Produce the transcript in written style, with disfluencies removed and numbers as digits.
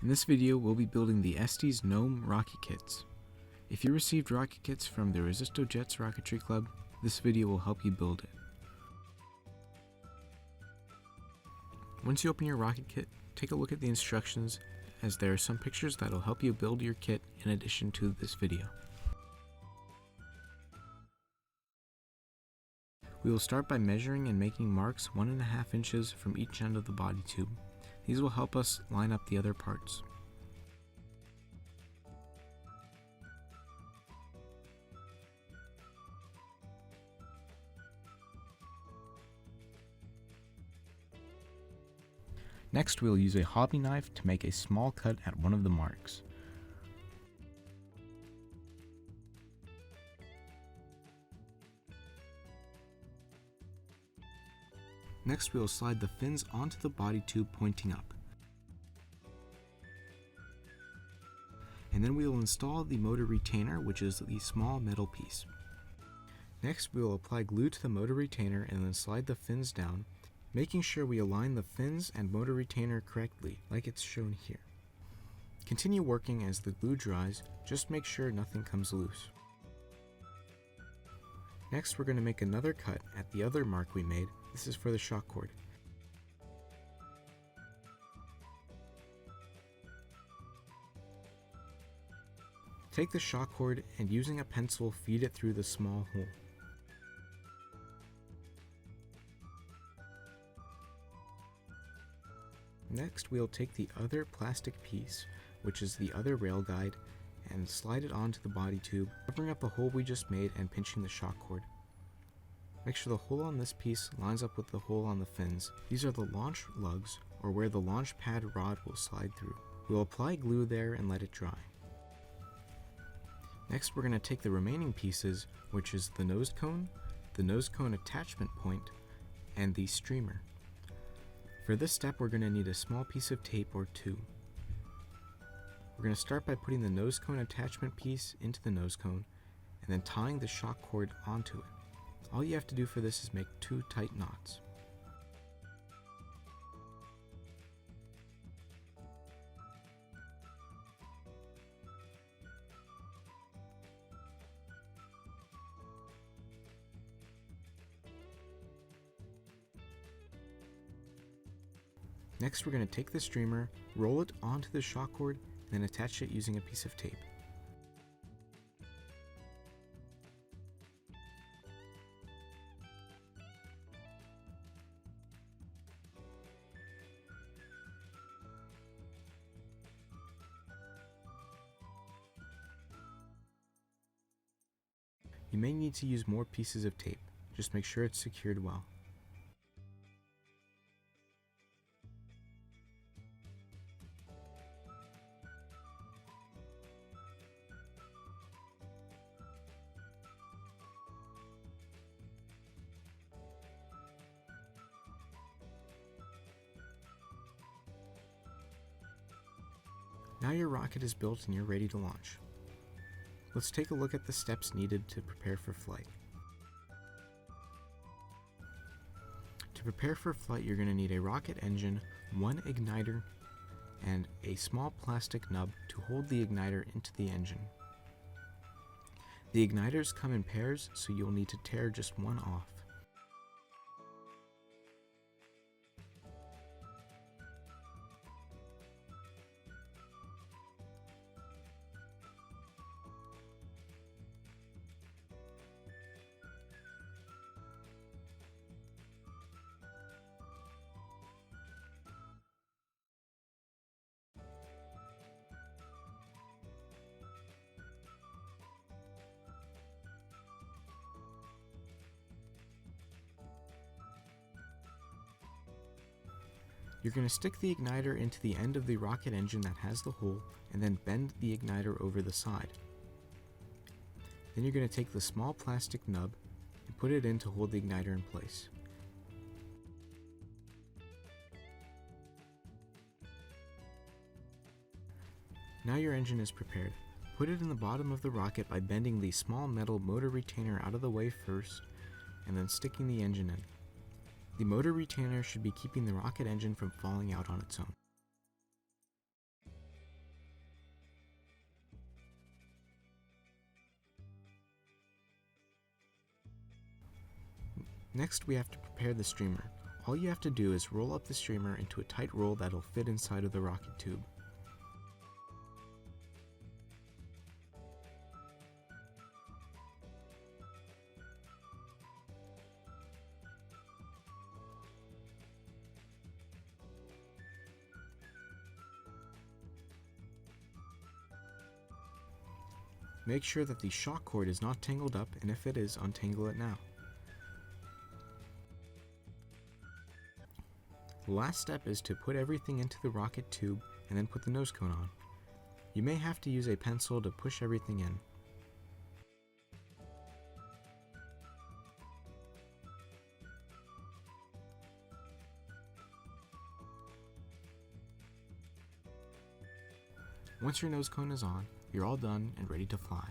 In this video, we'll be building the Estes Gnome rocket kits. If you received rocket kits from the Resistojets Rocketry Club, this video will help you build it. Once you open your rocket kit, take a look at the instructions, as there are some pictures that will help you build your kit in addition to this video. We will start by measuring and making marks 1.5 inches from each end of the body tube. These will help us line up the other parts. Next, we will use a hobby knife to make a small cut at one of the marks. Next, we will slide the fins onto the body tube pointing up. And then we will install the motor retainer, which is the small metal piece. Next, we will apply glue to the motor retainer and then slide the fins down, making sure we align the fins and motor retainer correctly, like it's shown here. Continue working as the glue dries, just make sure nothing comes loose. Next, we're going to make another cut at the other mark we made. This is for the shock cord. Take the shock cord and using a pencil feed it through the small hole. Next, we'll take the other plastic piece, which is the other rail guide, and slide it onto the body tube, covering up the hole we just made and pinching the shock cord. Make sure the hole on this piece lines up with the hole on the fins. These are the launch lugs, or where the launch pad rod will slide through. We'll apply glue there and let it dry. Next, we're going to take the remaining pieces, which is the nose cone attachment point, and the streamer. For this step, we're going to need a small piece of tape or two. We're going to start by putting the nose cone attachment piece into the nose cone, and then tying the shock cord onto it. All you have to do for this is make 2 tight knots. Next, we're going to take the streamer, roll it onto the shock cord, and then attach it using a piece of tape. You may need to use more pieces of tape. Just make sure it's secured well. Now your rocket is built and you're ready to launch. Let's take a look at the steps needed to prepare for flight. To prepare for flight, you're going to need a rocket engine, 1 igniter, and a small plastic nub to hold the igniter into the engine. The igniters come in pairs, so you'll need to tear just one off. You're going to stick the igniter into the end of the rocket engine that has the hole, and then bend the igniter over the side. Then you're going to take the small plastic nub and put it in to hold the igniter in place. Now your engine is prepared. Put it in the bottom of the rocket by bending the small metal motor retainer out of the way first, and then sticking the engine in. The motor retainer should be keeping the rocket engine from falling out on its own. Next, we have to prepare the streamer. All you have to do is roll up the streamer into a tight roll that'll fit inside of the rocket tube. Make sure that the shock cord is not tangled up, and if it is, untangle it now. The last step is to put everything into the rocket tube and then put the nose cone on. You may have to use a pencil to push everything in. Once your nose cone is on, you're all done and ready to fly.